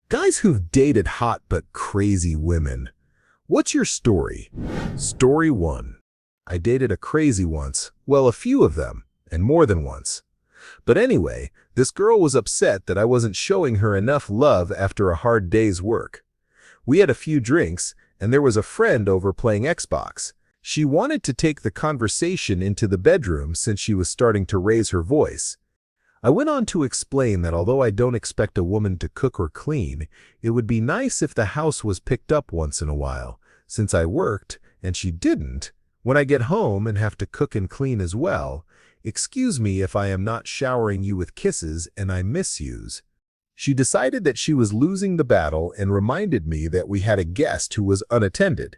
Guys who've dated hot but crazy women. What's your story? Story 1. I dated a crazy once, well, a few of them, and more than once. But anyway, this girl was upset that I wasn't showing her enough love after a hard day's work. We had a few drinks, and there was a friend over playing Xbox. She wanted to take the conversation into the bedroom since she was starting to raise her voice. I went on to explain that although I don't expect a woman to cook or clean, it would be nice if the house was picked up once in a while, since I worked, and she didn't, when I get home and have to cook and clean as well. Excuse me if I am not showering you with kisses and I miss yous. She decided that she was losing the battle and reminded me that we had a guest who was unattended.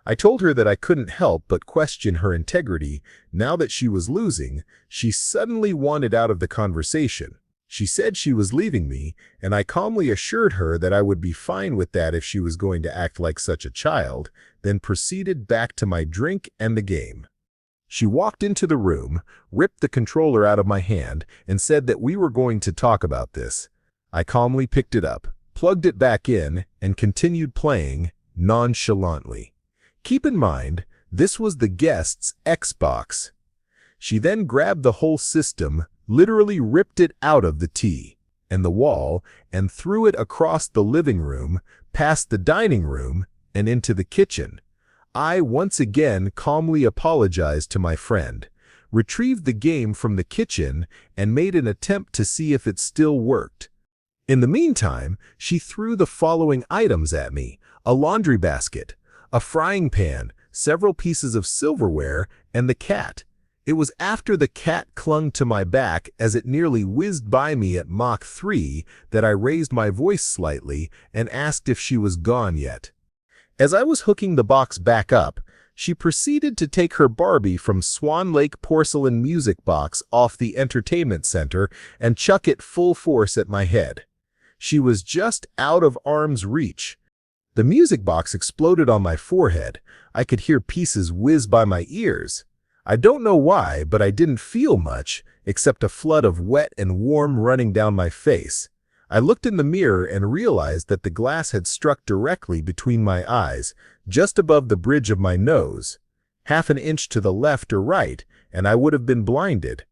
I told her that I couldn't help but question her integrity. Now that she was losing, she suddenly wanted out of the conversation. She said she was leaving me, and I calmly assured her that I would be fine with that if she was going to act like such a child, then proceeded back to my drink and the game. She walked into the room, ripped the controller out of my hand, and said that we were going to talk about this. I calmly picked it up, plugged it back in, and continued playing nonchalantly. Keep in mind, this was the guest's Xbox. She then grabbed the whole system, literally ripped it out of the TV and the wall, and threw it across the living room, past the dining room, and into the kitchen. I once again calmly apologized to my friend, retrieved the game from the kitchen, and made an attempt to see if it still worked. In the meantime, she threw the following items at me: a laundry basket, a frying pan, several pieces of silverware, and the cat. It was after the cat clung to my back as it nearly whizzed by me at Mach 3 that I raised my voice slightly and asked if she was gone yet. As I was hooking the box back up, she proceeded to take her Barbie from Swan Lake porcelain music box off the entertainment center and chuck it full force at my head. She was just out of arm's reach. The music box exploded on my forehead. I could hear pieces whiz by my ears. I don't know why, but I didn't feel much, except a flood of wet and warm running down my face. I looked in the mirror and realized that the glass had struck directly between my eyes, just above the bridge of my nose. Half an inch to the left or right, and I would have been blinded.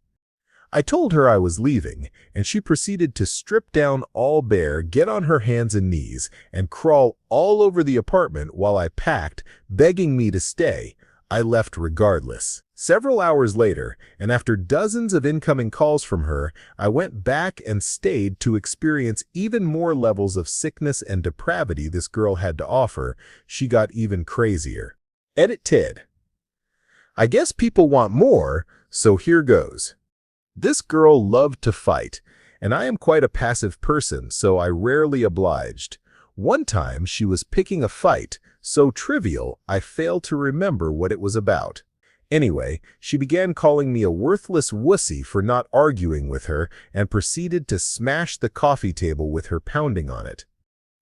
I told her I was leaving, and she proceeded to strip down all bare, get on her hands and knees, and crawl all over the apartment while I packed, begging me to stay. I left regardless. Several hours later, and after dozens of incoming calls from her, I went back and stayed to experience even more levels of sickness and depravity this girl had to offer. She got even crazier. Edit Tid. I guess people want more, so here goes. This girl loved to fight, and I am quite a passive person, so I rarely obliged. One time she was picking a fight, so trivial I failed to remember what it was about. Anyway, she began calling me a worthless wussy for not arguing with her and proceeded to smash the coffee table with her pounding on it.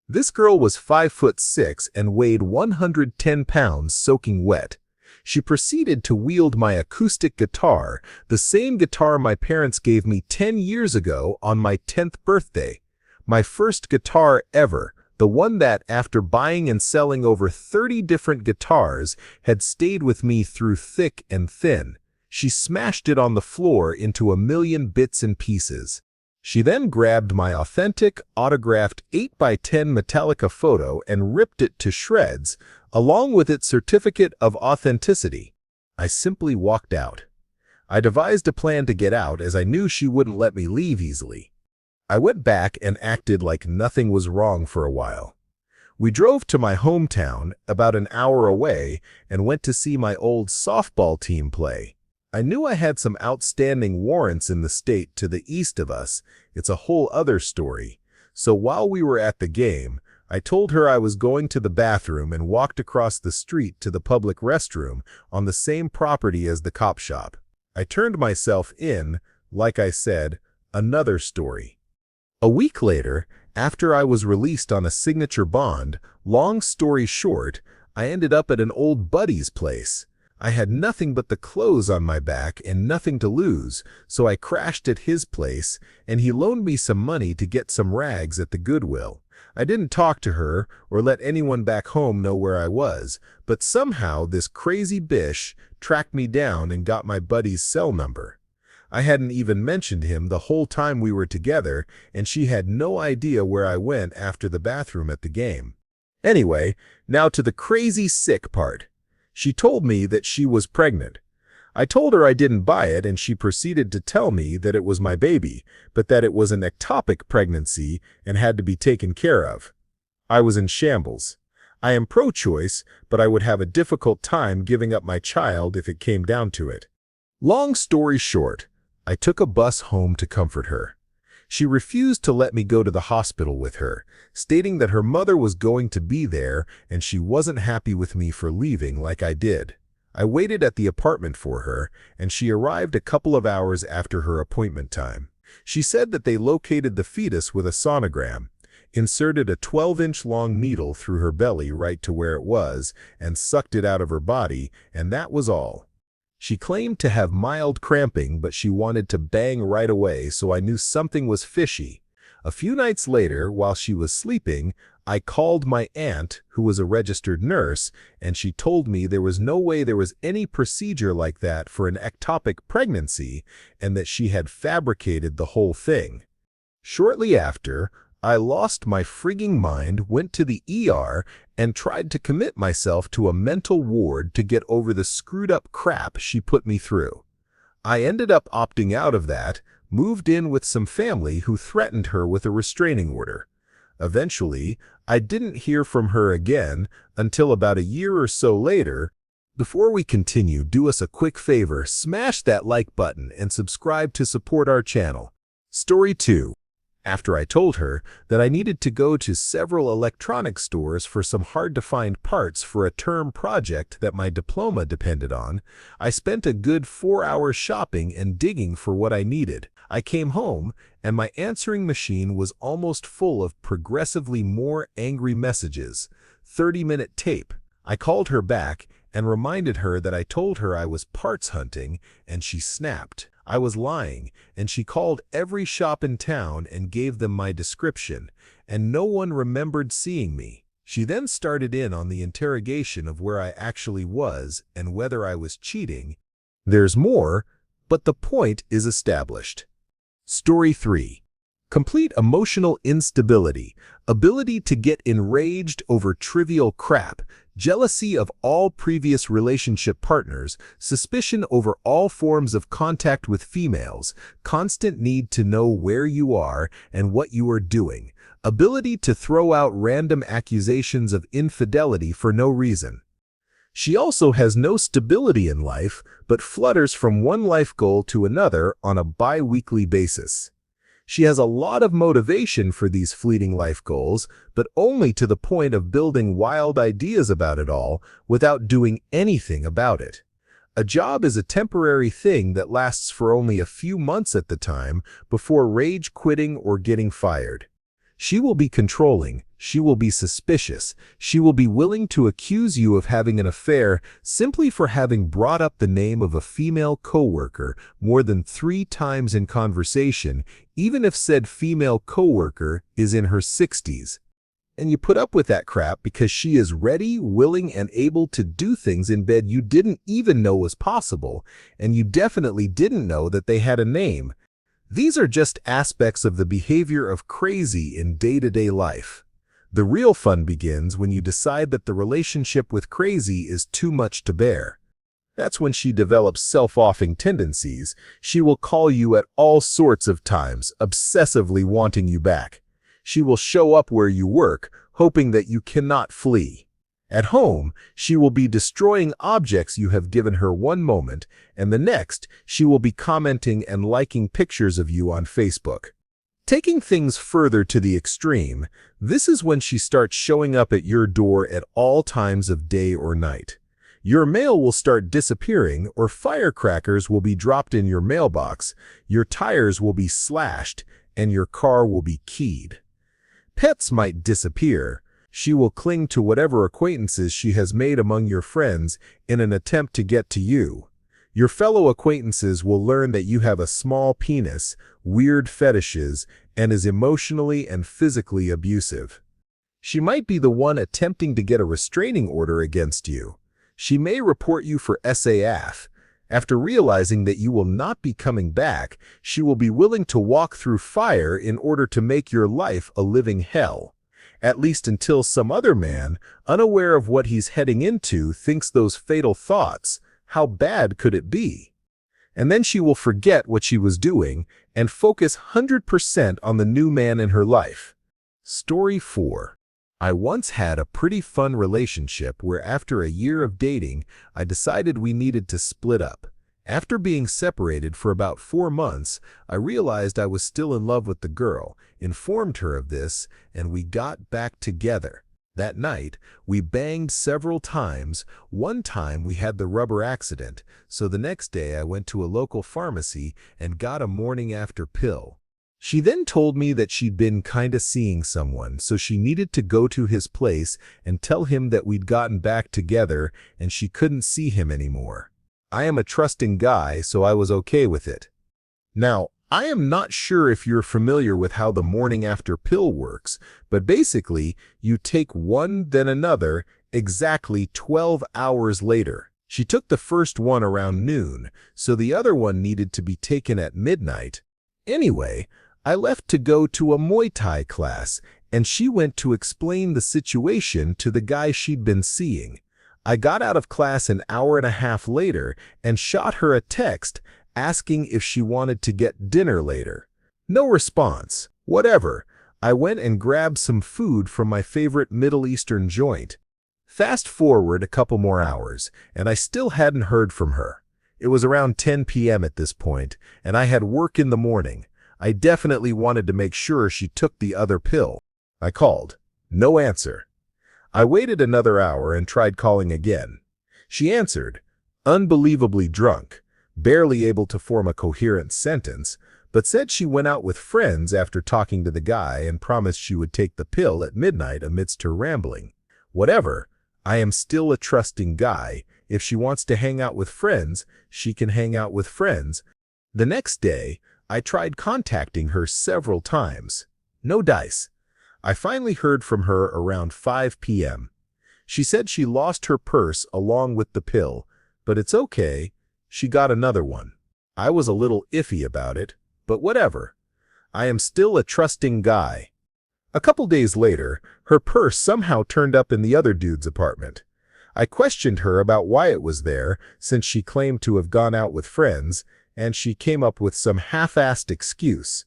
This girl was 5'6" and weighed 110 pounds soaking wet. She proceeded to wield my acoustic guitar, the same guitar my parents gave me 10 years ago on my 10th birthday. My first guitar ever, the one that, after buying and selling over 30 different guitars, had stayed with me through thick and thin. She smashed it on the floor into a million bits and pieces. She then grabbed my authentic, autographed 8x10 Metallica photo and ripped it to shreds, along with its certificate of authenticity. I simply walked out. I devised a plan to get out as I knew she wouldn't let me leave easily. I went back and acted like nothing was wrong for a while. We drove to my hometown, about an hour away, and went to see my old softball team play. I knew I had some outstanding warrants in the state to the east of us. It's a whole other story. So while we were at the game, I told her I was going to the bathroom and walked across the street to the public restroom on the same property as the cop shop. I turned myself in, like I said, another story. A week later, after I was released on a signature bond, long story short, I ended up at an old buddy's place. I had nothing but the clothes on my back and nothing to lose, so I crashed at his place, and he loaned me some money to get some rags at the Goodwill. I didn't talk to her or let anyone back home know where I was, but somehow this crazy bish tracked me down and got my buddy's cell number. I hadn't even mentioned him the whole time we were together, and she had no idea where I went after the bathroom at the game. Anyway, now to the crazy sick part. She told me that she was pregnant. I told her I didn't buy it, and she proceeded to tell me that it was my baby, but that it was an ectopic pregnancy and had to be taken care of. I was in shambles. I am pro-choice, but I would have a difficult time giving up my child if it came down to it. Long story short, I took a bus home to comfort her. She refused to let me go to the hospital with her, stating that her mother was going to be there and she wasn't happy with me for leaving like I did. I waited at the apartment for her, and she arrived a couple of hours after her appointment time. She said that they located the fetus with a sonogram, inserted a 12-inch long needle through her belly right to where it was, and sucked it out of her body, and that was all. She claimed to have mild cramping, but she wanted to bang right away, so I knew something was fishy. A few nights later, while she was sleeping, I called my aunt, who was a registered nurse, and she told me there was no way there was any procedure like that for an ectopic pregnancy, and that she had fabricated the whole thing. Shortly after, I lost my frigging mind, went to the ER, and tried to commit myself to a mental ward to get over the screwed-up crap she put me through. I ended up opting out of that, moved in with some family who threatened her with a restraining order. Eventually, I didn't hear from her again until about a year or so later. Before we continue, do us a quick favor, smash that like button and subscribe to support our channel. Story 2. After I told her that I needed to go to several electronic stores for some hard-to-find parts for a term project that my diploma depended on, I spent a good 4 hours shopping and digging for what I needed. I came home, and my answering machine was almost full of progressively more angry messages. 30-minute tape. I called her back and reminded her that I told her I was parts hunting, and she snapped. I was lying, and she called every shop in town and gave them my description, and no one remembered seeing me. She then started in on the interrogation of where I actually was and whether I was cheating. There's more, but the point is established. Story 3. Complete emotional instability, ability to get enraged over trivial crap, jealousy of all previous relationship partners, suspicion over all forms of contact with females, constant need to know where you are and what you are doing, ability to throw out random accusations of infidelity for no reason. She also has no stability in life, but flutters from one life goal to another on a bi-weekly basis. She has a lot of motivation for these fleeting life goals, but only to the point of building wild ideas about it all without doing anything about it. A job is a temporary thing that lasts for only a few months at the time before rage quitting or getting fired. She will be controlling, she will be suspicious, she will be willing to accuse you of having an affair simply for having brought up the name of a female coworker more than 3 times in conversation, even if said female coworker is in her 60s. And you put up with that crap because she is ready, willing, and able to do things in bed you didn't even know was possible, and you definitely didn't know that they had a name. These are just aspects of the behavior of crazy in day-to-day life. The real fun begins when you decide that the relationship with crazy is too much to bear. That's when she develops self-offing tendencies. She will call you at all sorts of times, obsessively wanting you back. She will show up where you work, hoping that you cannot flee. At home, she will be destroying objects you have given her one moment, and the next, she will be commenting and liking pictures of you on Facebook. Taking things further to the extreme, this is when she starts showing up at your door at all times of day or night. Your mail will start disappearing, or firecrackers will be dropped in your mailbox, your tires will be slashed, and your car will be keyed. Pets might disappear. She will cling to whatever acquaintances she has made among your friends in an attempt to get to you. Your fellow acquaintances will learn that you have a small penis, weird fetishes, and is emotionally and physically abusive. She might be the one attempting to get a restraining order against you. She may report you for SAF. After realizing that you will not be coming back, she will be willing to walk through fire in order to make your life a living hell. At least until some other man, unaware of what he's heading into, thinks those fatal thoughts. How bad could it be? And then she will forget what she was doing and focus 100% on the new man in her life. Story 4. I once had a pretty fun relationship where after a year of dating, I decided we needed to split up. After being separated for about 4 months, I realized I was still in love with the girl, informed her of this, and we got back together. That night, we banged several times. One time we had the rubber accident, so the next day I went to a local pharmacy and got a morning after pill. She then told me that she'd been kinda seeing someone, so she needed to go to his place and tell him that we'd gotten back together and she couldn't see him anymore. I am a trusting guy, so I was okay with it. Now, I am not sure if you're familiar with how the morning after pill works, but basically, you take one, then another, exactly 12 hours later. She took the first one around noon, so the other one needed to be taken at midnight. Anyway, I left to go to a Muay Thai class, and she went to explain the situation to the guy she'd been seeing. I got out of class an hour and a half later and shot her a text asking if she wanted to get dinner later. No response. Whatever. I went and grabbed some food from my favorite Middle Eastern joint. Fast forward a couple more hours, and I still hadn't heard from her. It was around 10 p.m. at this point, and I had work in the morning. I definitely wanted to make sure she took the other pill. I called. No answer. I waited another hour and tried calling again. She answered, unbelievably drunk, barely able to form a coherent sentence, but said she went out with friends after talking to the guy and promised she would take the pill at midnight amidst her rambling. Whatever, I am still a trusting guy. If she wants to hang out with friends, she can hang out with friends. The next day, I tried contacting her several times. No dice. I finally heard from her around 5 p.m. She said she lost her purse along with the pill, but it's okay. She got another one. I was a little iffy about it, but whatever. I am still a trusting guy. A couple days later, her purse somehow turned up in the other dude's apartment. I questioned her about why it was there, since she claimed to have gone out with friends, and she came up with some half-assed excuse.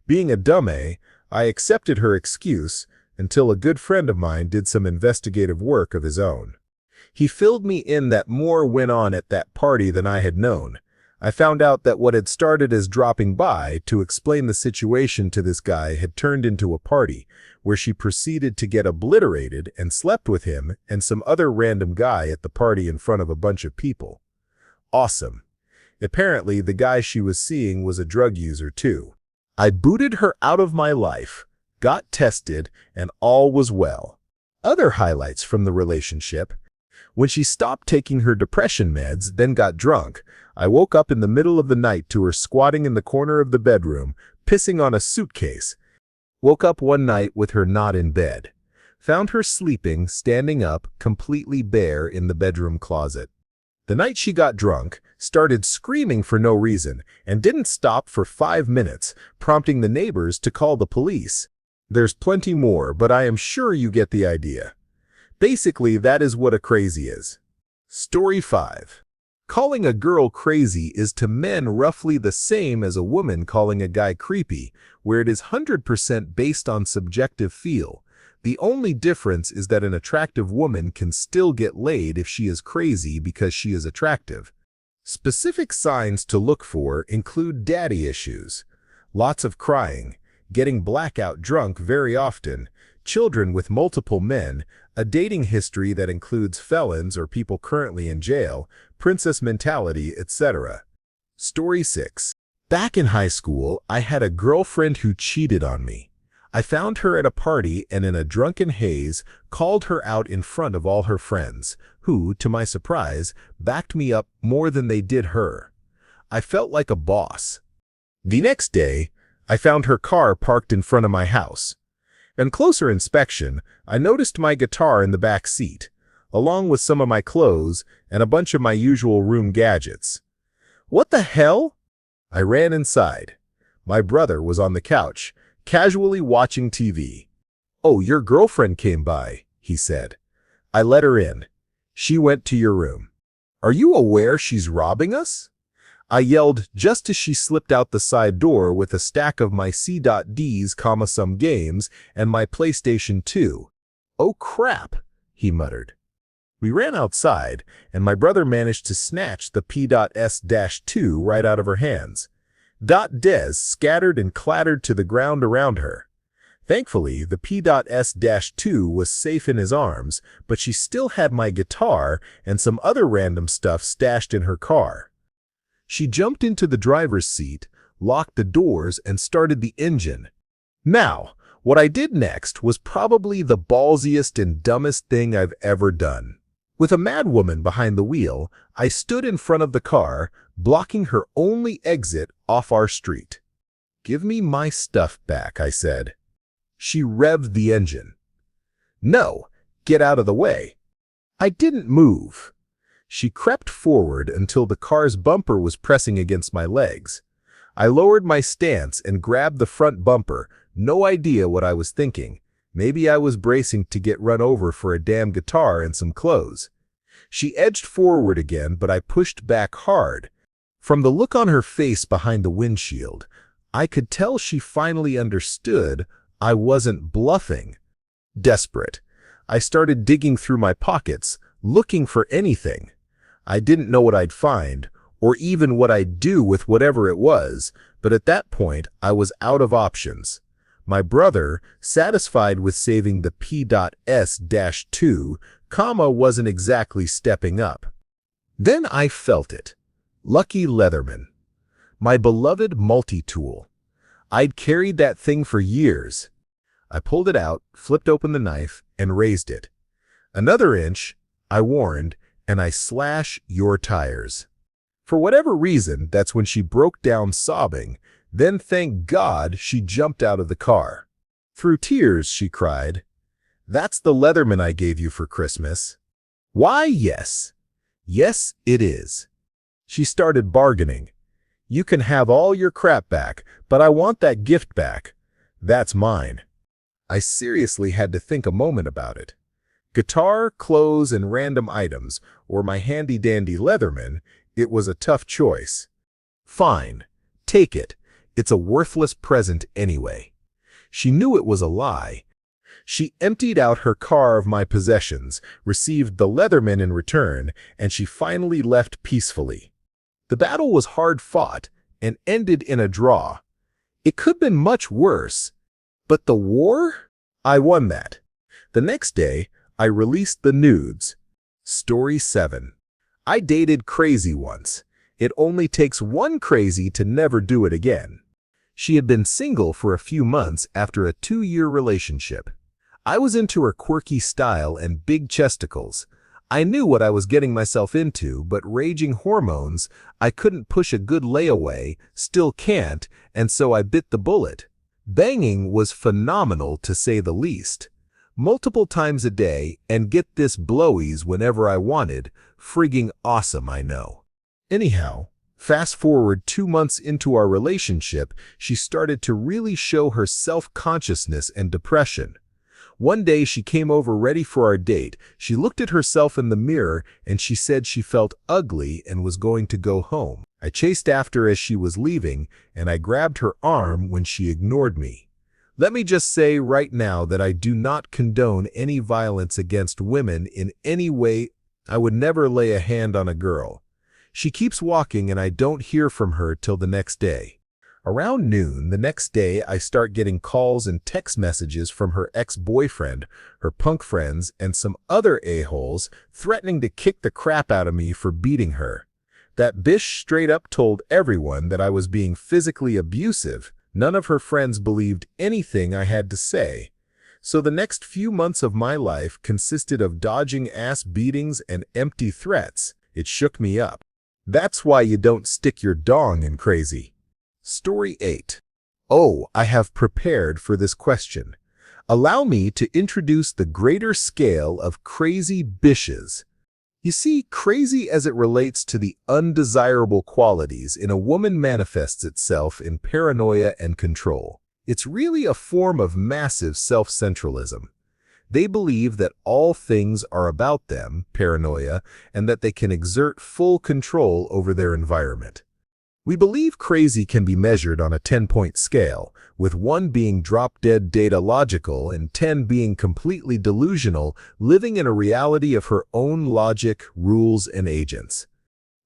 Being a dummy, I accepted her excuse until a good friend of mine did some investigative work of his own. He filled me in that more went on at that party than I had known. I found out that what had started as dropping by to explain the situation to this guy had turned into a party where she proceeded to get obliterated and slept with him and some other random guy at the party in front of a bunch of people. Awesome. Apparently, the guy she was seeing was a drug user too. I booted her out of my life, got tested, and all was well. Other highlights from the relationship. When she stopped taking her depression meds, then got drunk, I woke up in the middle of the night to her squatting in the corner of the bedroom, pissing on a suitcase. Woke up one night with her not in bed. Found her sleeping, standing up, completely bare in the bedroom closet. The night she got drunk, started screaming for no reason, and didn't stop for 5 minutes, prompting the neighbors to call the police. There's plenty more, but I am sure you get the idea. Basically, that is what a crazy is. Story 5. Calling a girl crazy is to men roughly the same as a woman calling a guy creepy, where it is 100% based on subjective feel. The only difference is that an attractive woman can still get laid if she is crazy because she is attractive. Specific signs to look for include daddy issues, lots of crying, getting blackout drunk very often, children with multiple men, a dating history that includes felons or people currently in jail, princess mentality, etc. Story 6. Back in high school, I had a girlfriend who cheated on me. I found her at a party and in a drunken haze called her out in front of all her friends, who, to my surprise, backed me up more than they did her. I felt like a boss. The next day, I found her car parked in front of my house. On closer inspection, I noticed my guitar in the back seat, along with some of my clothes and a bunch of my usual room gadgets. What the hell? I ran inside. My brother was on the couch, casually watching TV. "Oh, your girlfriend came by," he said. "I let her in. She went to your room. Are you aware she's robbing us?" I yelled just as she slipped out the side door with a stack of my C.Ds, some games, and my PlayStation 2. "Oh crap," he muttered. We ran outside, and my brother managed to snatch the P.S-2 right out of her hands. Des scattered and clattered to the ground around her. Thankfully, the P.S-2 was safe in his arms, but she still had my guitar and some other random stuff stashed in her car. She jumped into the driver's seat, locked the doors, and started the engine. Now, what I did next was probably the ballsiest and dumbest thing I've ever done. With a mad woman behind the wheel, I stood in front of the car, blocking her only exit off our street. "Give me my stuff back," I said. She revved the engine. "No, get out of the way." I didn't move. She crept forward until the car's bumper was pressing against my legs. I lowered my stance and grabbed the front bumper, no idea what I was thinking. Maybe I was bracing to get run over for a damn guitar and some clothes. She edged forward again, but I pushed back hard. From the look on her face behind the windshield, I could tell she finally understood I wasn't bluffing. Desperate, I started digging through my pockets, looking for anything. I didn't know what I'd find, or even what I'd do with whatever it was, but at that point, I was out of options. My brother, satisfied with saving the P.S-2, wasn't exactly stepping up. Then I felt it. Lucky Leatherman. My beloved multi-tool. I'd carried that thing for years. I pulled it out, flipped open the knife, and raised it. "Another inch," I warned, "and I slash your tires." For whatever reason, that's when she broke down sobbing. Then, thank God, she jumped out of the car. Through tears, she cried, "That's the Leatherman I gave you for Christmas." "Why, yes. Yes, it is." She started bargaining. "You can have all your crap back, but I want that gift back. That's mine." I seriously had to think a moment about it. Guitar, clothes, and random items, or my handy-dandy Leatherman, it was a tough choice. "Fine, take it. It's a worthless present anyway." She knew it was a lie. She emptied out her car of my possessions, received the Leatherman in return, and she finally left peacefully. The battle was hard fought and ended in a draw. It could have been much worse. But the war? I won that. The next day, I released the nudes. Story 7. I dated crazy once. It only takes one crazy to never do it again. She had been single for a few months after a 2-year relationship. I was into her quirky style and big chesticles. I knew what I was getting myself into, but raging hormones, I couldn't push a good layaway, still can't, and so I bit the bullet. Banging was phenomenal to say the least. Multiple times a day, and get this blowies whenever I wanted. Frigging awesome, I know. Anyhow, fast forward 2 months into our relationship, she started to really show her self-consciousness and depression. One day she came over ready for our date. She looked at herself in the mirror and she said she felt ugly and was going to go home. I chased after as she was leaving, and I grabbed her arm when she ignored me. Let me just say right now that I do not condone any violence against women in any way. I would never lay a hand on a girl. She keeps walking and I don't hear from her till the next day. Around noon the next day, I start getting calls and text messages from her ex-boyfriend, her punk friends, and some other a-holes threatening to kick the crap out of me for beating her. That bitch straight up told everyone that I was being physically abusive. None of her friends believed anything I had to say. So the next few months of my life consisted of dodging ass beatings and empty threats. It shook me up. That's why you don't stick your dong in crazy. Story 8. Oh, I have prepared for this question. Allow me to introduce the greater scale of crazy bitches. You see, crazy as it relates to the undesirable qualities in a woman manifests itself in paranoia and control. It's really a form of massive self-centralism. They believe that all things are about them, paranoia, and that they can exert full control over their environment. We believe crazy can be measured on a 10-point scale, with 1 being drop-dead data logical and 10 being completely delusional, living in a reality of her own logic, rules, and agents.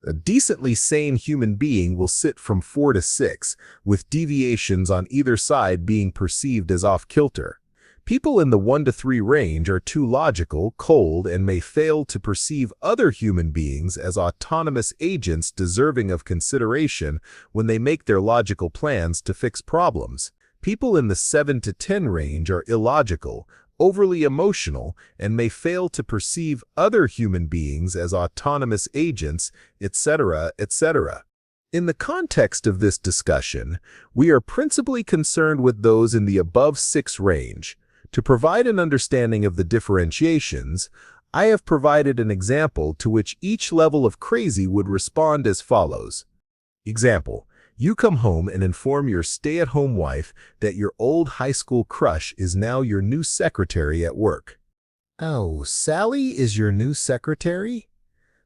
A decently sane human being will sit from 4 to 6, with deviations on either side being perceived as off-kilter. People in the 1 to 3 range are too logical, cold, and may fail to perceive other human beings as autonomous agents deserving of consideration when they make their logical plans to fix problems. People in the 7 to 10 range are illogical, overly emotional, and may fail to perceive other human beings as autonomous agents, etc., etc. In the context of this discussion, we are principally concerned with those in the above 6 range. To provide an understanding of the differentiations, I have provided an example to which each level of crazy would respond as follows. Example: you come home and inform your stay-at-home wife that your old high school crush is now your new secretary at work. Oh, Sally is your new secretary?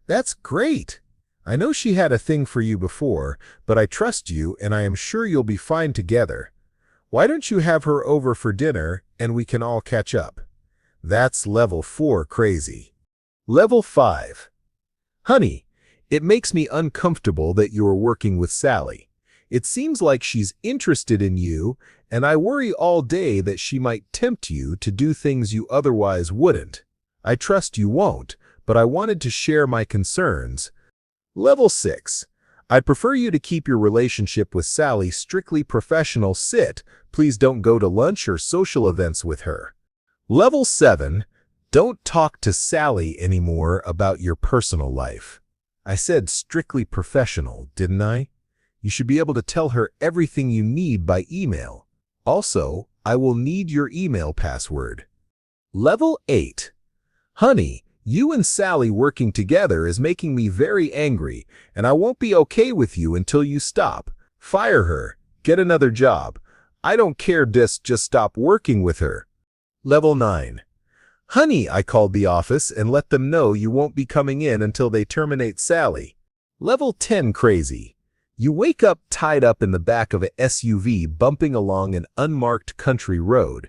That's great. I know she had a thing for you before, but I trust you and I am sure you'll be fine together. Why don't you have her over for dinner and we can all catch up? That's level 4 crazy. Level 5. Honey, it makes me uncomfortable that you are working with Sally. It seems like she's interested in you, and I worry all day that she might tempt you to do things you otherwise wouldn't. I trust you won't, but I wanted to share my concerns. Level 6. I'd prefer you to keep your relationship with Sally strictly professional. Please don't go to lunch or social events with her. Level 7. Don't talk to Sally anymore about your personal life. I said strictly professional, didn't I? You should be able to tell her everything you need by email. Also, I will need your email password. Level 8. Honey, you and Sally working together is making me very angry, and I won't be okay with you until you stop. Fire her. Get another job. I don't care, just stop working with her. Level 9. Honey, I called the office and let them know you won't be coming in until they terminate Sally. Level 10 crazy. You wake up tied up in the back of a SUV bumping along an unmarked country road.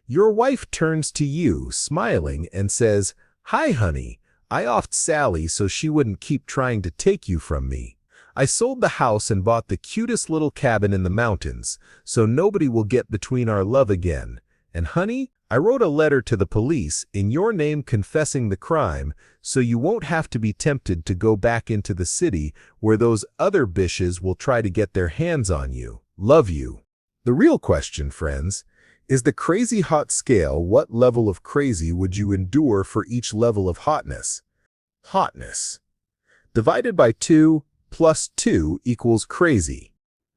Your wife turns to you, smiling, and says, "Hi, honey. I offed Sally so she wouldn't keep trying to take you from me. I sold the house and bought the cutest little cabin in the mountains, so nobody will get between our love again. And honey, I wrote a letter to the police in your name confessing the crime, so you won't have to be tempted to go back into the city where those other bitches will try to get their hands on you. Love you." The real question, friends, is the crazy hot scale. What level of crazy would you endure for each level of hotness? Hotness divided by 2 plus 2 equals crazy.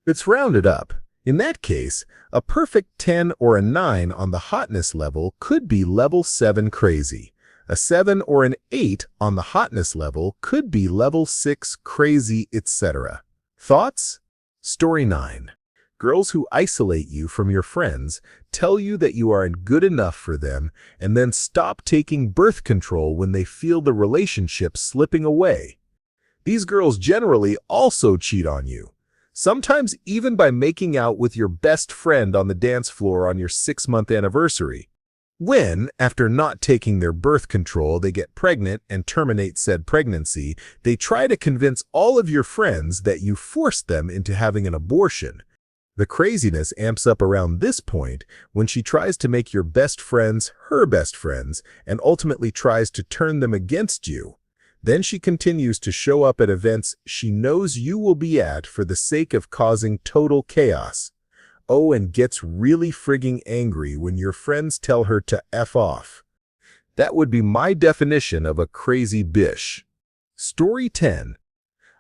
It's rounded up. In that case, a perfect 10 or a 9 on the hotness level could be level 7 crazy. A 7 or an 8 on the hotness level could be level 6 crazy, etc. Thoughts? Story 9. Girls who isolate you from your friends, tell you that you aren't good enough for them, and then stop taking birth control when they feel the relationship slipping away. These girls generally also cheat on you, sometimes even by making out with your best friend on the dance floor on your 6-month anniversary. When, after not taking their birth control, they get pregnant and terminate said pregnancy, they try to convince all of your friends that you forced them into having an abortion. The craziness amps up around this point when she tries to make your best friends her best friends and ultimately tries to turn them against you. Then she continues to show up at events she knows you will be at for the sake of causing total chaos. Oh, and gets really frigging angry when your friends tell her to F off. That would be my definition of a crazy bish. Story 10.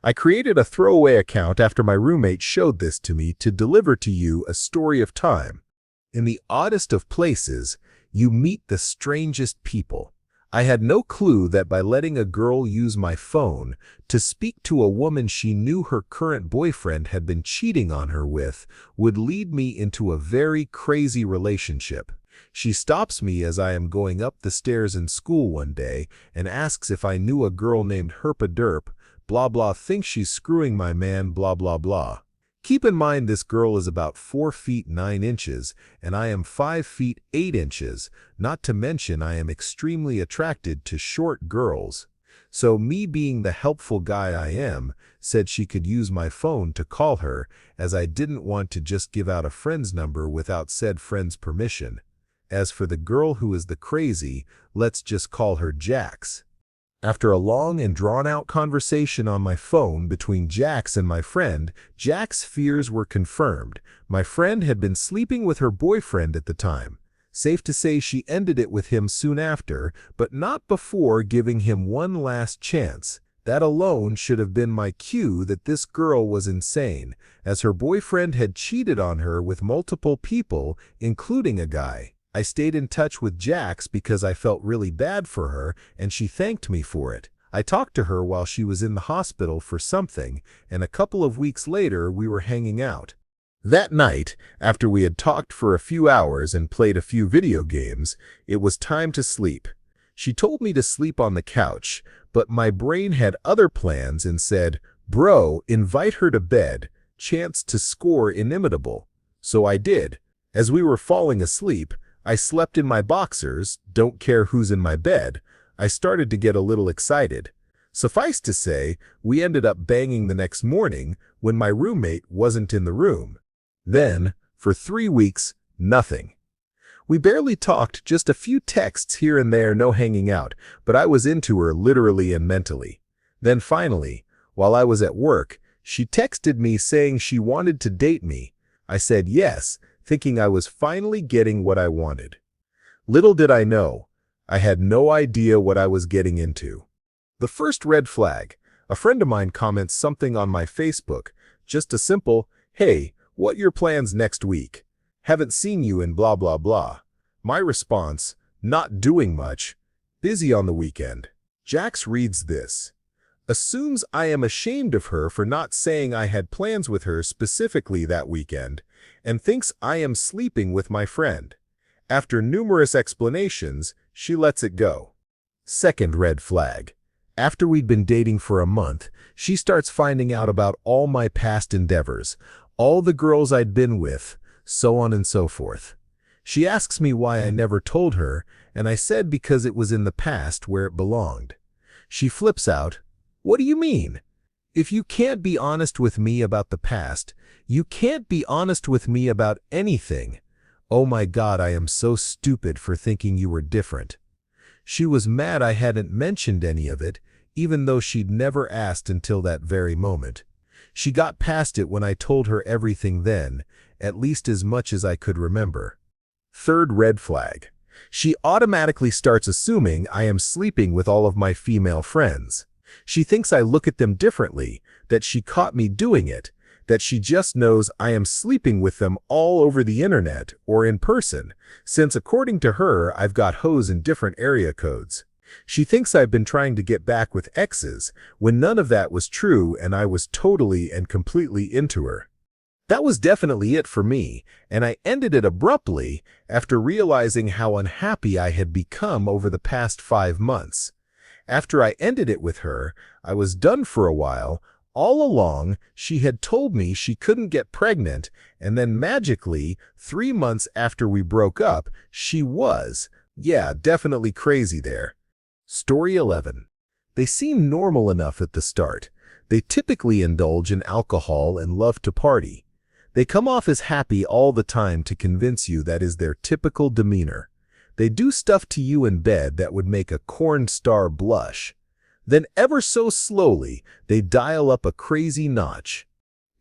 I created a throwaway account after my roommate showed this to me to deliver to you a story of time. In the oddest of places, you meet the strangest people. I had no clue that by letting a girl use my phone to speak to a woman she knew her current boyfriend had been cheating on her with would lead me into a very crazy relationship. She stops me as I am going up the stairs in school one day and asks if I knew a girl named Herpa Derp, blah blah, thinks she's screwing my man, blah blah blah. Keep in mind this girl is about 4 feet 9 inches and I am 5 feet 8 inches, not to mention I am extremely attracted to short girls. So me being the helpful guy I am, said she could use my phone to call her as I didn't want to just give out a friend's number without said friend's permission. As for the girl who is the crazy, let's just call her Jax. After a long and drawn-out conversation on my phone between Jax and my friend, Jax's fears were confirmed. My friend had been sleeping with her boyfriend at the time. Safe to say she ended it with him soon after, but not before giving him one last chance. That alone should have been my cue that this girl was insane, as her boyfriend had cheated on her with multiple people, including a guy. I stayed in touch with Jax because I felt really bad for her, and she thanked me for it. I talked to her while she was in the hospital for something, and a couple of weeks later we were hanging out. That night, after we had talked for a few hours and played a few video games, it was time to sleep. She told me to sleep on the couch, but my brain had other plans and said, "Bro, invite her to bed, chance to score inimitable." So I did. As we were falling asleep, I slept in my boxers, don't care who's in my bed. I started to get a little excited. Suffice to say, we ended up banging the next morning when my roommate wasn't in the room. Then, for 3 weeks, nothing. We barely talked, just a few texts here and there, no hanging out, but I was into her literally and mentally. Then finally, while I was at work, she texted me saying she wanted to date me. I said yes, thinking I was finally getting what I wanted. Little did I know, I had no idea what I was getting into. The first red flag, a friend of mine comments something on my Facebook, just a simple, "Hey, what your plans next week? Haven't seen you in blah blah blah." My response, "Not doing much, busy on the weekend." Jax reads this, assumes I am ashamed of her for not saying I had plans with her specifically that weekend, and thinks I am sleeping with my friend. After numerous explanations, she lets it go. Second red flag. After we'd been dating for a month, she starts finding out about all my past endeavors, all the girls I'd been with, so on and so forth. She asks me why I never told her, and I said because it was in the past where it belonged. She flips out, "What do you mean? If you can't be honest with me about the past, you can't be honest with me about anything. Oh my God, I am so stupid for thinking you were different." She was mad I hadn't mentioned any of it, even though she'd never asked until that very moment. She got past it when I told her everything then, at least as much as I could remember. Third red flag. She automatically starts assuming I am sleeping with all of my female friends. She thinks I look at them differently, that she caught me doing it, that she just knows I am sleeping with them all over the internet or in person, since according to her, I've got hoes in different area codes. She thinks I've been trying to get back with exes, when none of that was true and I was totally and completely into her. That was definitely it for me, and I ended it abruptly after realizing how unhappy I had become over the past 5 months. After I ended it with her, I was done for a while. All along, she had told me she couldn't get pregnant, and then magically, 3 months after we broke up, she was. Yeah, definitely crazy there. Story 11. They seem normal enough at the start. They typically indulge in alcohol and love to party. They come off as happy all the time to convince you that is their typical demeanor. They do stuff to you in bed that would make a corn star blush. Then ever so slowly, they dial up a crazy notch.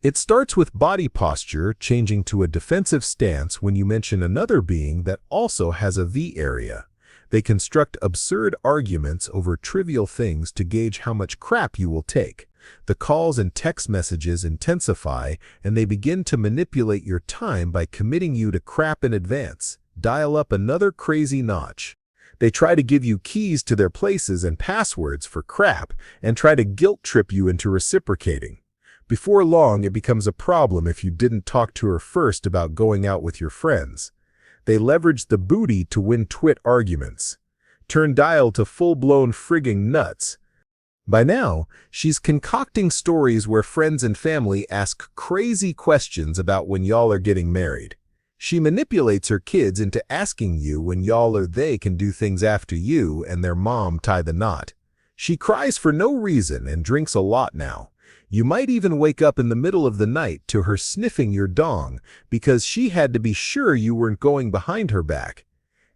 It starts with body posture changing to a defensive stance when you mention another being that also has a V area. They construct absurd arguments over trivial things to gauge how much crap you will take. The calls and text messages intensify, and they begin to manipulate your time by committing you to crap in advance. Dial up another crazy notch. They try to give you keys to their places and passwords for crap and try to guilt trip you into reciprocating. Before long, it becomes a problem if you didn't talk to her first about going out with your friends. They leverage the booty to win twit arguments. Turn dial to full-blown frigging nuts. By now, she's concocting stories where friends and family ask crazy questions about when y'all are getting married. She manipulates her kids into asking you when y'all or they can do things after you and their mom tie the knot. She cries for no reason and drinks a lot now. You might even wake up in the middle of the night to her sniffing your dong because she had to be sure you weren't going behind her back.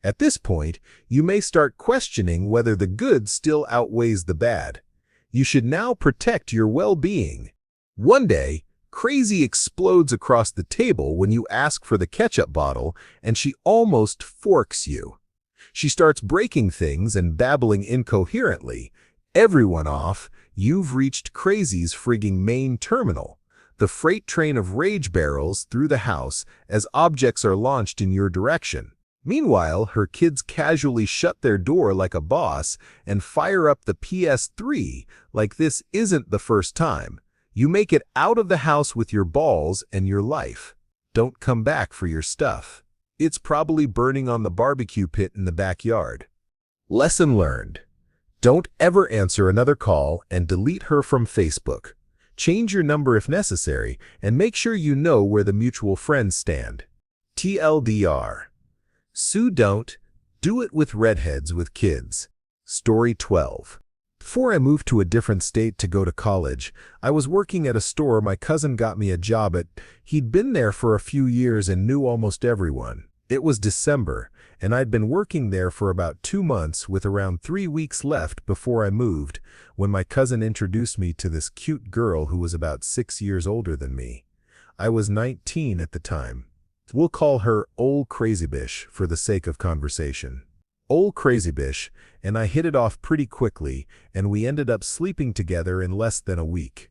At this point, you may start questioning whether the good still outweighs the bad. You should now protect your well-being. One day, Crazy explodes across the table when you ask for the ketchup bottle, and she almost forks you. She starts breaking things and babbling incoherently. Everyone off, you've reached Crazy's frigging main terminal. The freight train of rage barrels through the house as objects are launched in your direction. Meanwhile, her kids casually shut their door like a boss and fire up the PS3 like this isn't the first time. You make it out of the house with your balls and your life. Don't come back for your stuff. It's probably burning on the barbecue pit in the backyard. Lesson learned. Don't ever answer another call and delete her from Facebook. Change your number if necessary and make sure you know where the mutual friends stand. TLDR. Sue don't. Do it with redheads with kids. Story 12. Before I moved to a different state to go to college, I was working at a store my cousin got me a job at. He'd been there for a few years and knew almost everyone. It was December, and I'd been working there for about 2 months with around 3 weeks left before I moved, when my cousin introduced me to this cute girl who was about 6 years older than me. I was 19 at the time. We'll call her Old Crazy Bish for the sake of conversation. Old Crazy Bish and I hit it off pretty quickly, and we ended up sleeping together in less than a week.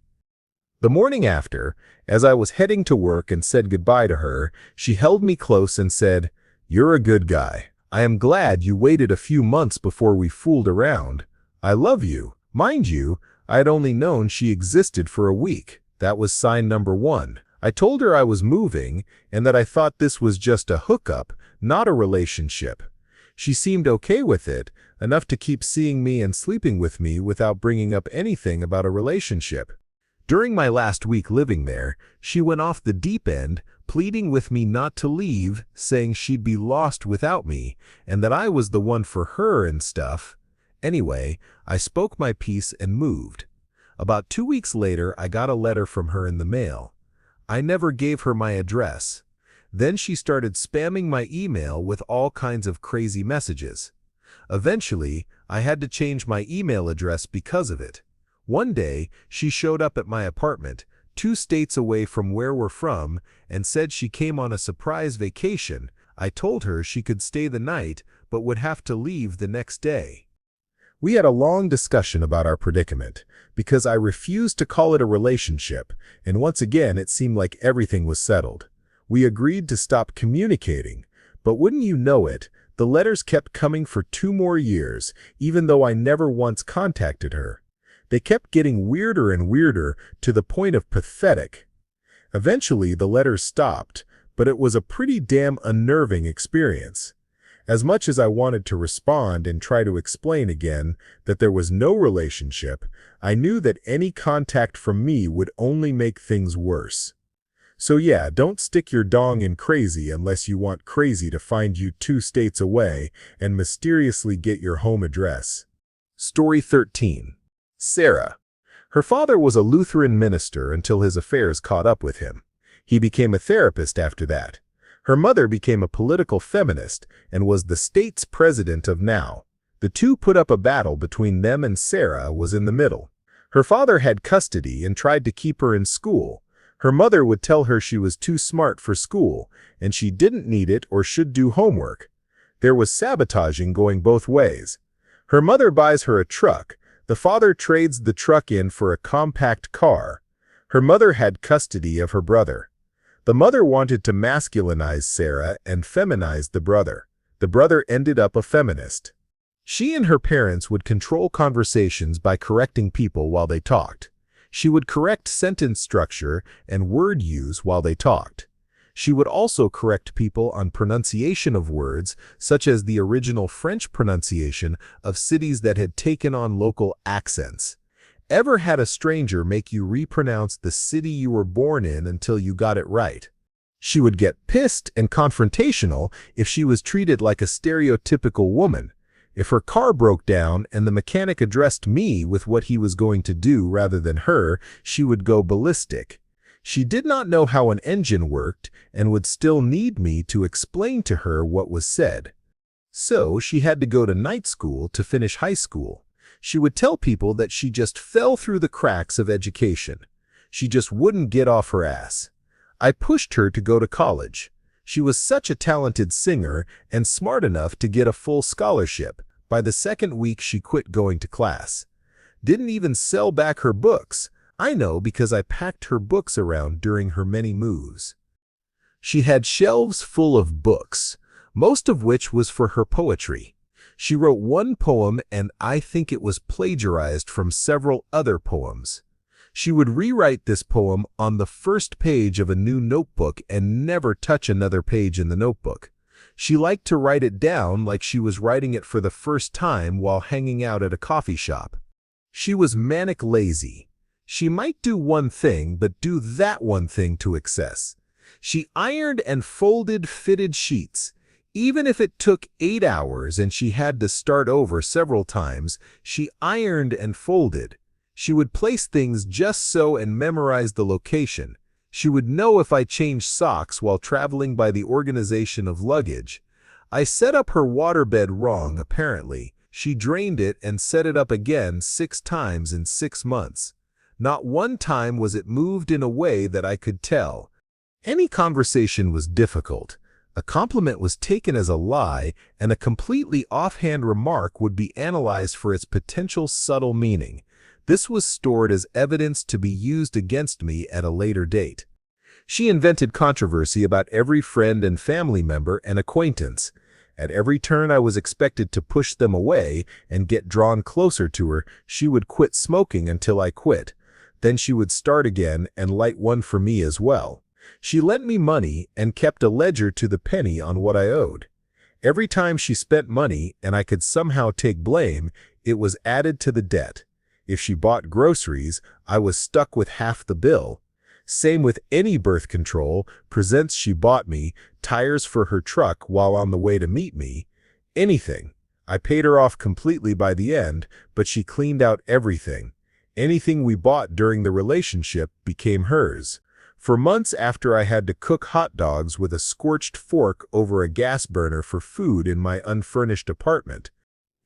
The morning after, as I was heading to work and said goodbye to her, she held me close and said, "You're a good guy. I am glad you waited a few months before we fooled around. I love you." Mind you, I had only known she existed for a week. That was sign number 1. I told her I was moving and that I thought this was just a hookup, not a relationship. She seemed okay with it, enough to keep seeing me and sleeping with me without bringing up anything about a relationship. During my last week living there, she went off the deep end, pleading with me not to leave, saying she'd be lost without me, and that I was the one for her and stuff. Anyway, I spoke my piece and moved. About 2 weeks later, I got a letter from her in the mail. I never gave her my address. Then she started spamming my email with all kinds of crazy messages. Eventually, I had to change my email address because of it. One day, she showed up at my apartment, 2 states away from where we're from, and said she came on a surprise vacation. I told her she could stay the night, but would have to leave the next day. We had a long discussion about our predicament, because I refused to call it a relationship, and once again it seemed like everything was settled. We agreed to stop communicating, but wouldn't you know it, the letters kept coming for 2 more years, even though I never once contacted her. They kept getting weirder and weirder to the point of pathetic. Eventually, the letters stopped, but it was a pretty damn unnerving experience. As much as I wanted to respond and try to explain again that there was no relationship, I knew that any contact from me would only make things worse. So yeah, don't stick your dong in Crazy unless you want Crazy to find you 2 states away and mysteriously get your home address. Story 13. Sarah. Her father was a Lutheran minister until his affairs caught up with him. He became a therapist after that. Her mother became a political feminist and was the state's president of Now. The two put up a battle between them, and Sarah was in the middle. Her father had custody and tried to keep her in school. Her mother would tell her she was too smart for school, and she didn't need it or should do homework. There was sabotaging going both ways. Her mother buys her a truck. The father trades the truck in for a compact car. Her mother had custody of her brother. The mother wanted to masculinize Sarah and feminize the brother. The brother ended up a feminist. She and her parents would control conversations by correcting people while they talked. She would correct sentence structure and word use while they talked. She would also correct people on pronunciation of words, such as the original French pronunciation of cities that had taken on local accents. Ever had a stranger make you repronounce the city you were born in until you got it right? She would get pissed and confrontational if she was treated like a stereotypical woman. If her car broke down and the mechanic addressed me with what he was going to do rather than her, she would go ballistic. She did not know how an engine worked and would still need me to explain to her what was said. So she had to go to night school to finish high school. She would tell people that she just fell through the cracks of education. She just wouldn't get off her ass. I pushed her to go to college. She was such a talented singer and smart enough to get a full scholarship. By the second week, she quit going to class. Didn't even sell back her books. I know because I packed her books around during her many moves. She had shelves full of books, most of which was for her poetry. She wrote one poem and I think it was plagiarized from several other poems. She would rewrite this poem on the first page of a new notebook and never touch another page in the notebook. She liked to write it down like she was writing it for the first time while hanging out at a coffee shop. She was manic lazy. She might do one thing, but do that one thing to excess. She ironed and folded fitted sheets. Even if it took 8 hours and she had to start over several times, she ironed and folded. She would place things just so and memorize the location. She would know if I changed socks while traveling by the organization of luggage. I set up her waterbed wrong, apparently. She drained it and set it up again 6 times in 6 months. Not one time was it moved in a way that I could tell. Any conversation was difficult. A compliment was taken as a lie, and a completely offhand remark would be analyzed for its potential subtle meaning. This was stored as evidence to be used against me at a later date. She invented controversy about every friend and family member and acquaintance. At every turn I was expected to push them away and get drawn closer to her. She would quit smoking until I quit. Then she would start again and light one for me as well. She lent me money and kept a ledger to the penny on what I owed. Every time she spent money and I could somehow take blame, it was added to the debt. If she bought groceries, I was stuck with half the bill. Same with any birth control, presents she bought me, tires for her truck while on the way to meet me, anything. I paid her off completely by the end, but she cleaned out everything. Anything we bought during the relationship became hers. For months after I had to cook hot dogs with a scorched fork over a gas burner for food in my unfurnished apartment.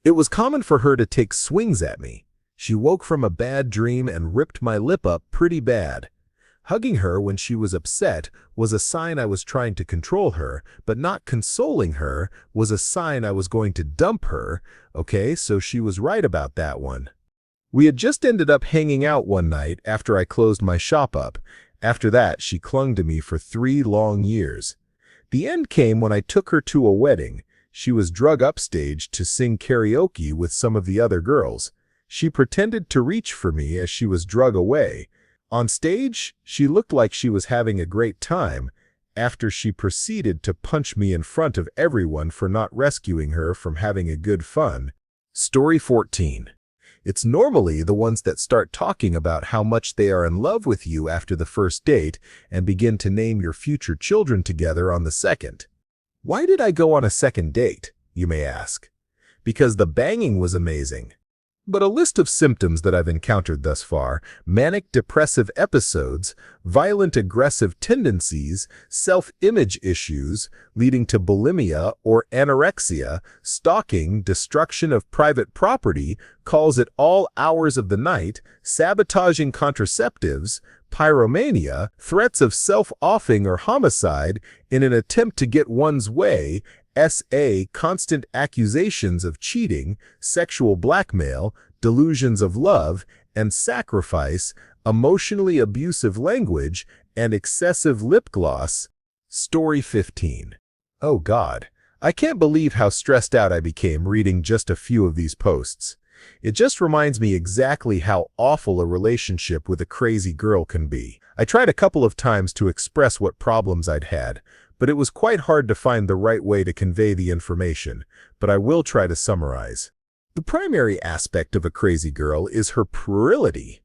It was common for her to take swings at me. She woke from a bad dream and ripped my lip up pretty bad. Hugging her when she was upset was a sign I was trying to control her, but not consoling her was a sign I was going to dump her. Okay, so she was right about that one. We had just ended up hanging out one night after I closed my shop up. After that, she clung to me for 3 long years. The end came when I took her to a wedding. She was drug upstage to sing karaoke with some of the other girls. She pretended to reach for me as she was drug away. On stage, she looked like she was having a great time, after she proceeded to punch me in front of everyone for not rescuing her from having a good fun. Story 14. It's normally the ones that start talking about how much they are in love with you after the first date and begin to name your future children together on the second. Why did I go on a second date, you may ask? Because the banging was amazing. But a list of symptoms that I've encountered thus far: manic depressive episodes, violent aggressive tendencies, self-image issues leading to bulimia or anorexia, stalking, destruction of private property, calls at all hours of the night, sabotaging contraceptives, pyromania, threats of self-offing or homicide in an attempt to get one's way, constant accusations of cheating, sexual blackmail, delusions of love and sacrifice, emotionally abusive language, and excessive lip gloss. Story 15. Oh God, I can't believe how stressed out I became reading just a few of these posts. It just reminds me exactly how awful a relationship with a crazy girl can be. I tried a couple of times to express what problems I'd had, but it was quite hard to find the right way to convey the information, but I will try to summarize. The primary aspect of a crazy girl is her puerility.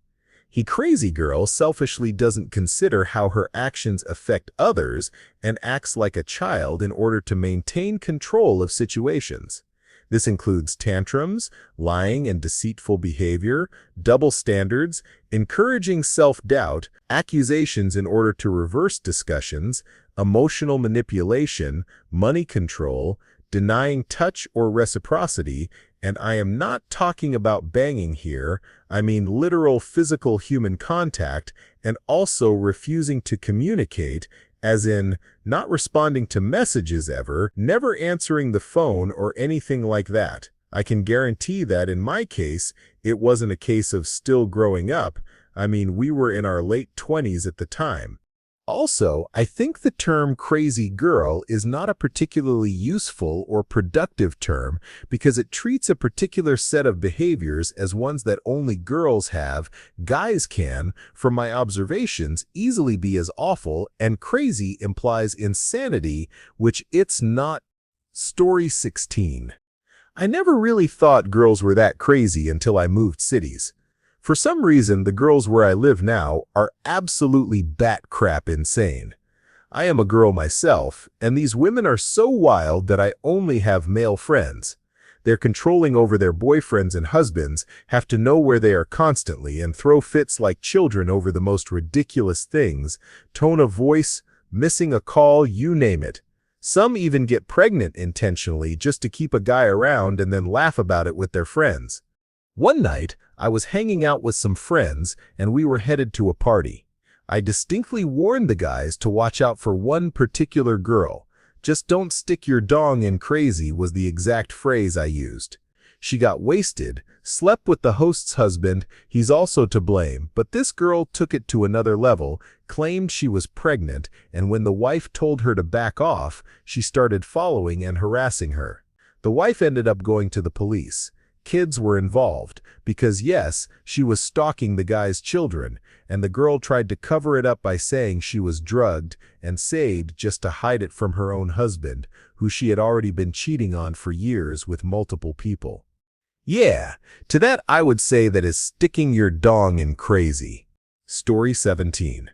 The crazy girl selfishly doesn't consider how her actions affect others and acts like a child in order to maintain control of situations. This includes tantrums, lying and deceitful behavior, double standards, encouraging self-doubt, accusations in order to reverse discussions, emotional manipulation, money control, denying touch or reciprocity, and I am not talking about banging here, I mean literal physical human contact, and also refusing to communicate, as in not responding to messages ever, never answering the phone or anything like that. I can guarantee that in my case, it wasn't a case of still growing up. I mean, we were in our late 20s at the time. Also, I think the term crazy girl is not a particularly useful or productive term because it treats a particular set of behaviors as ones that only girls have. Guys can, from my observations, easily be as awful, and crazy implies insanity, which it's not. Story 16. I never really thought girls were that crazy until I moved cities. For some reason, the girls where I live now are absolutely bat-crap insane. I am a girl myself, and these women are so wild that I only have male friends. They're controlling over their boyfriends and husbands, have to know where they are constantly, and throw fits like children over the most ridiculous things, tone of voice, missing a call, you name it. Some even get pregnant intentionally just to keep a guy around and then laugh about it with their friends. One night, I was hanging out with some friends, and we were headed to a party. I distinctly warned the guys to watch out for one particular girl. Just don't stick your dong in crazy was the exact phrase I used. She got wasted, slept with the host's husband, he's also to blame, but this girl took it to another level, claimed she was pregnant, and when the wife told her to back off, she started following and harassing her. The wife ended up going to the police. Kids were involved, because yes, she was stalking the guy's children, and the girl tried to cover it up by saying she was drugged and saved just to hide it from her own husband, who she had already been cheating on for years with multiple people. Yeah, to that I would say that is sticking your dong in crazy. Story 17.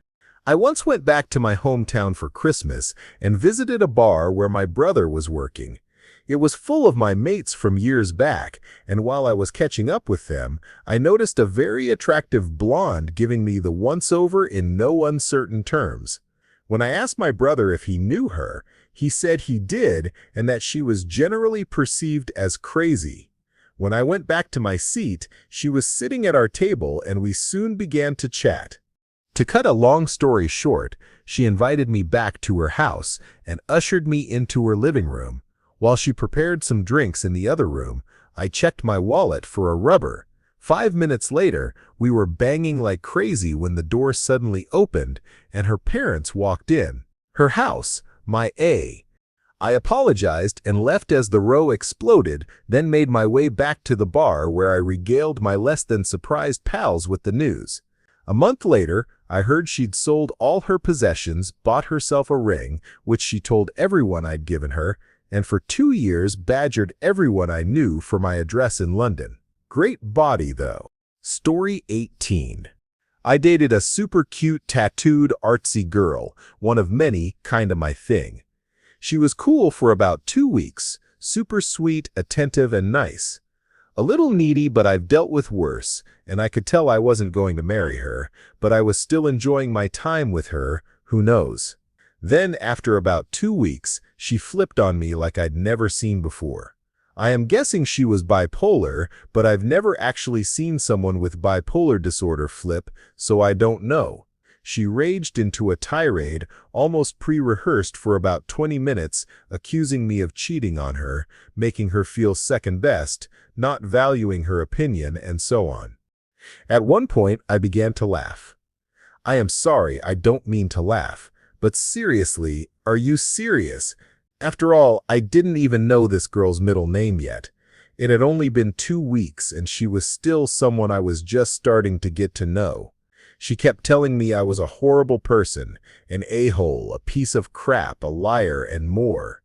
I once went back to my hometown for Christmas and visited a bar where my brother was working. It was full of my mates from years back, and while I was catching up with them, I noticed a very attractive blonde giving me the once-over in no uncertain terms. When I asked my brother if he knew her, he said he did and that she was generally perceived as crazy. When I went back to my seat, she was sitting at our table and we soon began to chat. To cut a long story short, she invited me back to her house and ushered me into her living room. While she prepared some drinks in the other room, I checked my wallet for a rubber. 5 minutes later, we were banging like crazy when the door suddenly opened and her parents walked in. Her house, my A. I apologized and left as the row exploded, then made my way back to the bar where I regaled my less than surprised pals with the news. A month later, I heard she'd sold all her possessions, bought herself a ring, which she told everyone I'd given her, and for 2 years badgered everyone I knew for my address in London. Great body, though. Story 18. I dated a super cute, tattooed, artsy girl, one of many, kinda my thing. She was cool for about 2 weeks, super sweet, attentive, and nice. A little needy, but I've dealt with worse, and I could tell I wasn't going to marry her, but I was still enjoying my time with her, who knows. Then, after about 2 weeks, she flipped on me like I'd never seen before. I am guessing she was bipolar, but I've never actually seen someone with bipolar disorder flip, so I don't know. She raged into a tirade, almost pre-rehearsed for about 20 minutes, accusing me of cheating on her, making her feel second best, not valuing her opinion, and so on. At one point, I began to laugh. I am sorry, I don't mean to laugh, but seriously, are you serious? After all, I didn't even know this girl's middle name yet. It had only been 2 weeks, and she was still someone I was just starting to get to know. She kept telling me I was a horrible person, an a-hole, a piece of crap, a liar, and more.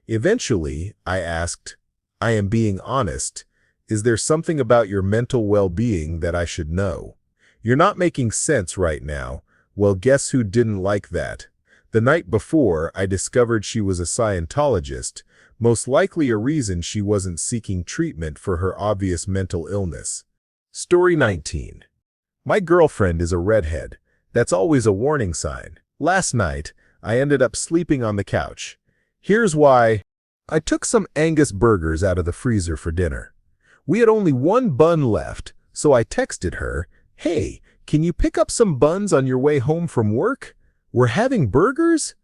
Eventually, I asked, I am being honest, is there something about your mental well-being that I should know? You're not making sense right now. Well, guess who didn't like that? The night before, I discovered she was a Scientologist, most likely a reason she wasn't seeking treatment for her obvious mental illness. Story 19. My girlfriend is a redhead. That's always a warning sign. Last night, I ended up sleeping on the couch. Here's why. I took some Angus burgers out of the freezer for dinner. We had only one bun left, so I texted her, "Hey, can you pick up some buns on your way home from work? We're having burgers?"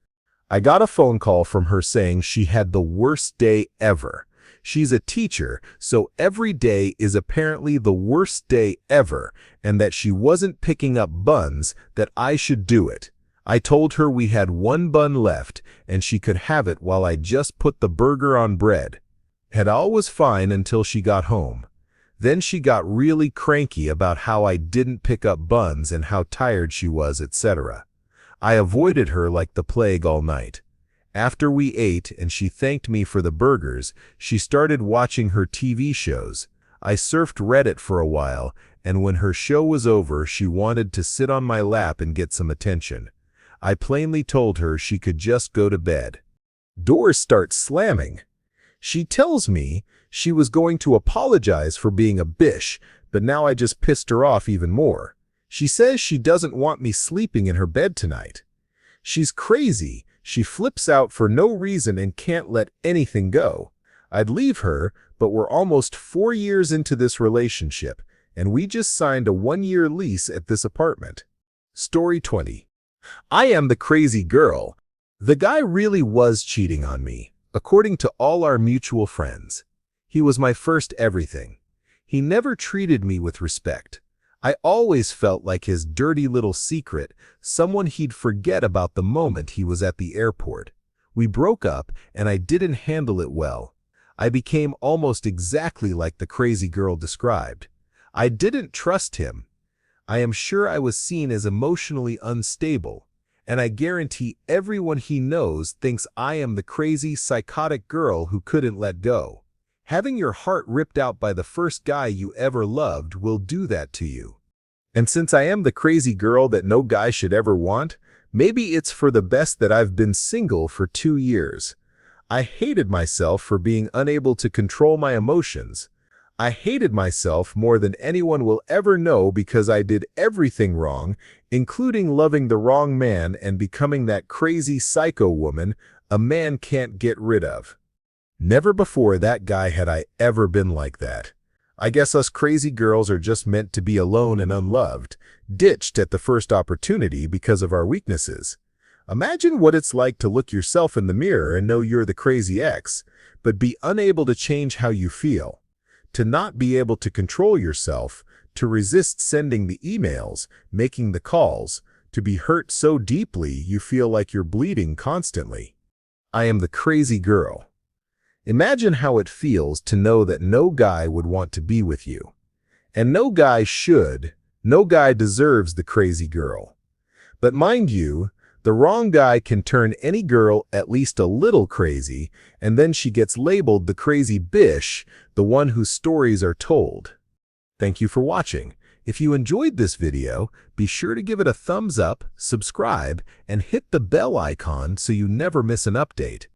I got a phone call from her saying she had the worst day ever. She's a teacher, so every day is apparently the worst day ever, and that she wasn't picking up buns, that I should do it. I told her we had one bun left, and she could have it while I just put the burger on bread. It all was fine until she got home. Then she got really cranky about how I didn't pick up buns and how tired she was, etc. I avoided her like the plague all night. After we ate and she thanked me for the burgers, she started watching her TV shows. I surfed Reddit for a while, and when her show was over, she wanted to sit on my lap and get some attention. I plainly told her she could just go to bed. Doors start slamming. She tells me she was going to apologize for being a bitch, but now I just pissed her off even more. She says she doesn't want me sleeping in her bed tonight. She's crazy. She flips out for no reason and can't let anything go. I'd leave her, but we're almost 4 years into this relationship, and we just signed a 1-year lease at this apartment. Story 20. I am the crazy girl. The guy really was cheating on me, according to all our mutual friends. He was my first everything. He never treated me with respect. I always felt like his dirty little secret, someone he'd forget about the moment he was at the airport. We broke up, and I didn't handle it well. I became almost exactly like the crazy girl described. I didn't trust him. I am sure I was seen as emotionally unstable, and I guarantee everyone he knows thinks I am the crazy, psychotic girl who couldn't let go. Having your heart ripped out by the first guy you ever loved will do that to you. And since I am the crazy girl that no guy should ever want, maybe it's for the best that I've been single for 2 years. I hated myself for being unable to control my emotions. I hated myself more than anyone will ever know because I did everything wrong, including loving the wrong man and becoming that crazy psycho woman a man can't get rid of. Never before that guy had I ever been like that. I guess us crazy girls are just meant to be alone and unloved, ditched at the first opportunity because of our weaknesses. Imagine what it's like to look yourself in the mirror and know you're the crazy ex, but be unable to change how you feel. To not be able to control yourself, to resist sending the emails, making the calls, to be hurt so deeply you feel like you're bleeding constantly. I am the crazy girl. Imagine how it feels to know that no guy would want to be with you. And no guy should, no guy deserves the crazy girl. But mind you, the wrong guy can turn any girl at least a little crazy, and then she gets labeled the crazy bish, the one whose stories are told. Thank you for watching. If you enjoyed this video, be sure to give it a thumbs up, subscribe, and hit the bell icon so you never miss an update.